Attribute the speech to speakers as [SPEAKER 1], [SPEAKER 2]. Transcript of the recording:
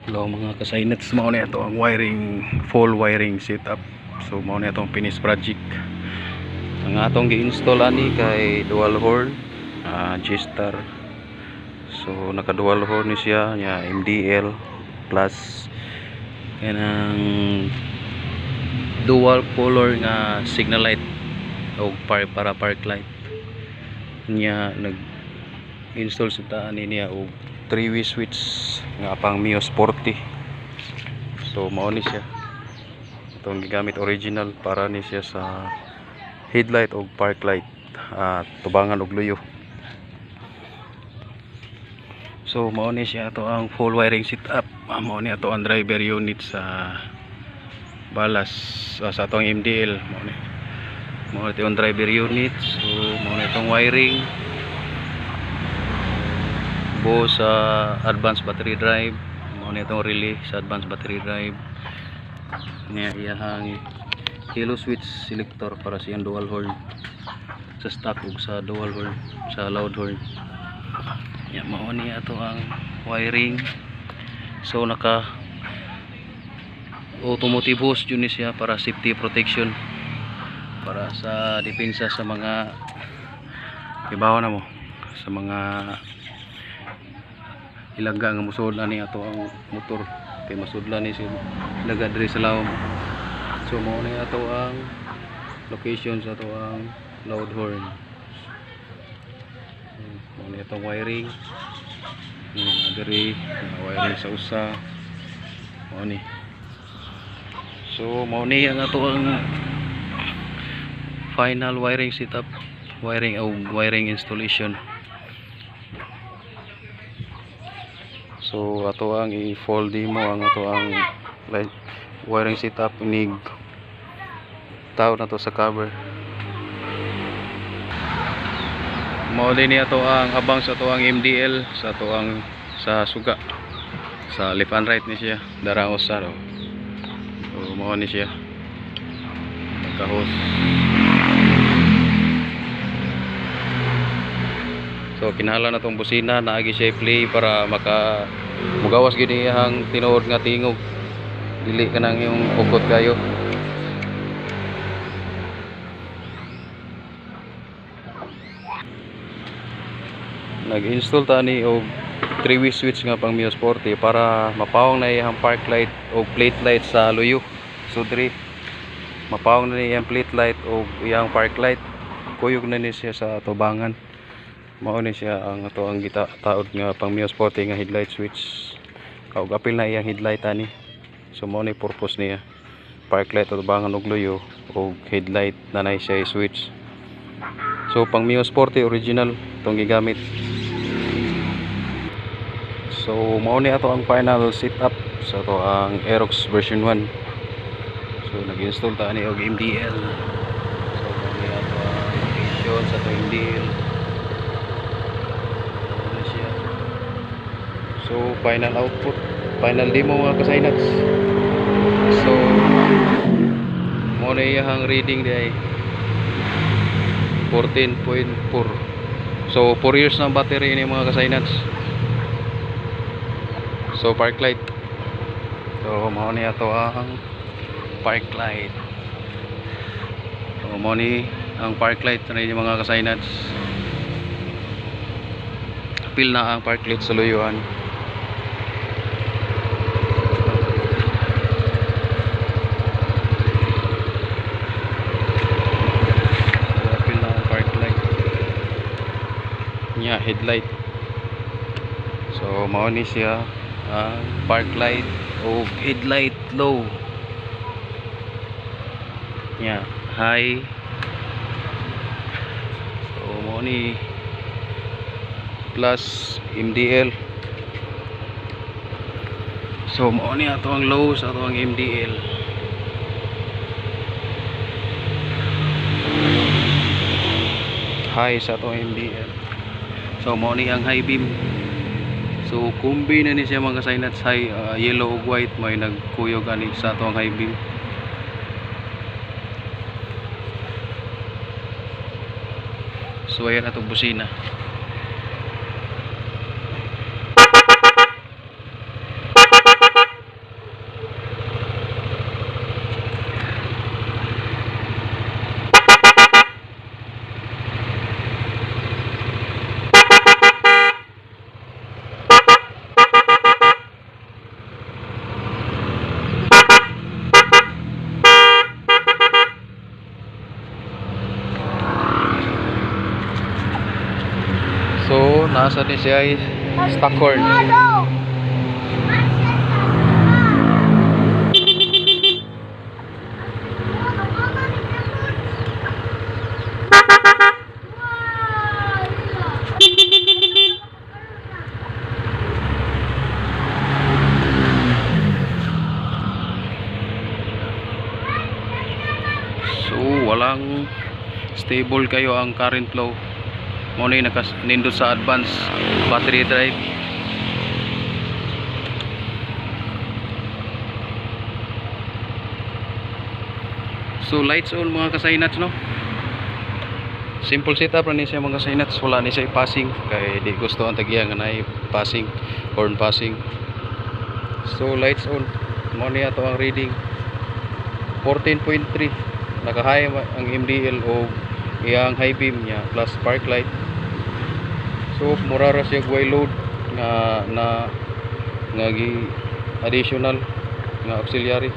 [SPEAKER 1] Hello mga kasainats, mao na ito ang wiring, full wiring setup. So mao na itong finish project. Ang atong gi-install ani kay dual horn, G-Star. So naka dual horn ni siya, nya MDL plus kanang dual color nga signal light o para park light. Nya nag-install sa taan niya og 3-way switch nga pang Mio Sporty. So mao ni siya itong gigamit original para ni siya sa headlight o park light, tubangan og luyo. So mao ni siya to ang full wiring setup. Mao ni ato ang driver unit sa balas, sa atong MDL. Mao ni ang driver unit. So mao ni itong wiring buo sa advanced battery drive. Mao ni itong relay sa advanced battery drive niya iyahang halo switch selector para sa iyang dual horn sa stock ug sa dual horn sa loud horn. Ya, mao ni ato ang wiring. So naka automotive hose yun siya para safety protection, para sa depensa sa mga ibaw na mo, sa mga ilaga nga musudlan ni ato ang motor kay masudlan ni siya ilaga diri sa lawom. So mao ni ato ang location sa ato ang loud horn. Mao ni atong wiring diri, wiring sa usa. Mao ni. So mao ni ang ato ang final wiring setup, wiring installation. So ato ang i-fold mo ang ato ang wiring setup, inig tao na to sa cover. Mao din ni ato ang abang sa ato ang MDL sa ato ang sa suga sa left and right ni siya daraos sa. So mao ni siya nagka-hose. So kinahanglan na tong busina naagi siya play para mugawas gid ang tinuod nga tingog, dili ka nang yung ukot kayo. Nag-install tani og 3-way switch nga pang Mio Sporty para mapawong na iyang park light o plate light sa luyo. So diri mapawong na iyang plate light o iyang park light, kuyog na ni siya sa tubangan. Mao ni siya ang ato ang taod nga pang Mio Sporty nga headlight switch. Kaog apil na iyang headlight ani. So mao ni purpose niya, park light o tubangan og luyo o headlight na nay siya switch. So pang Mio Sporty original itong gigamit. So mao ni ato ang final setup sa ato ang Aerox version 1. So nag-install ta ni og MDL. So mao ni ato ang location sa ato MDL. So final output, final demo mga kasainats. So mo na iyang reading day 14.4. So 4 years na battery ni mga kasainats. So park light. So mo ni ato ang park light. So mo ni ang park light ni mga kasainats. Apil na ang park light sa luyuan. Headlight. So mao ni siya ang park light o headlight low nya high. So mao ni plus MDL. So mao ni ato ang low sa ato ang MDL. High sa ato ang MDL. So mao ni ang high beam. So kumbi na ni siya mga kasainats, high yellow ug white, may nagkuyog ani sa ato ang high beam. So ayan atong busina. nasa ni siya ay Stockhorn. So walang stable kayo ang current flow. Mo ni nindot sa advance battery drive. So lights on mga kasaynats, no. Simple setup ra ni siya mga kasaynats, wala ni siya passing kay di gusto ang tagiya nga nay passing, horn passing. So lights on. Mo ni ato ang reading 14.3. Naka-high ang MDL o iyang high beam niya plus spark light. So mura ra siya way load nga gi additional nga auxiliary.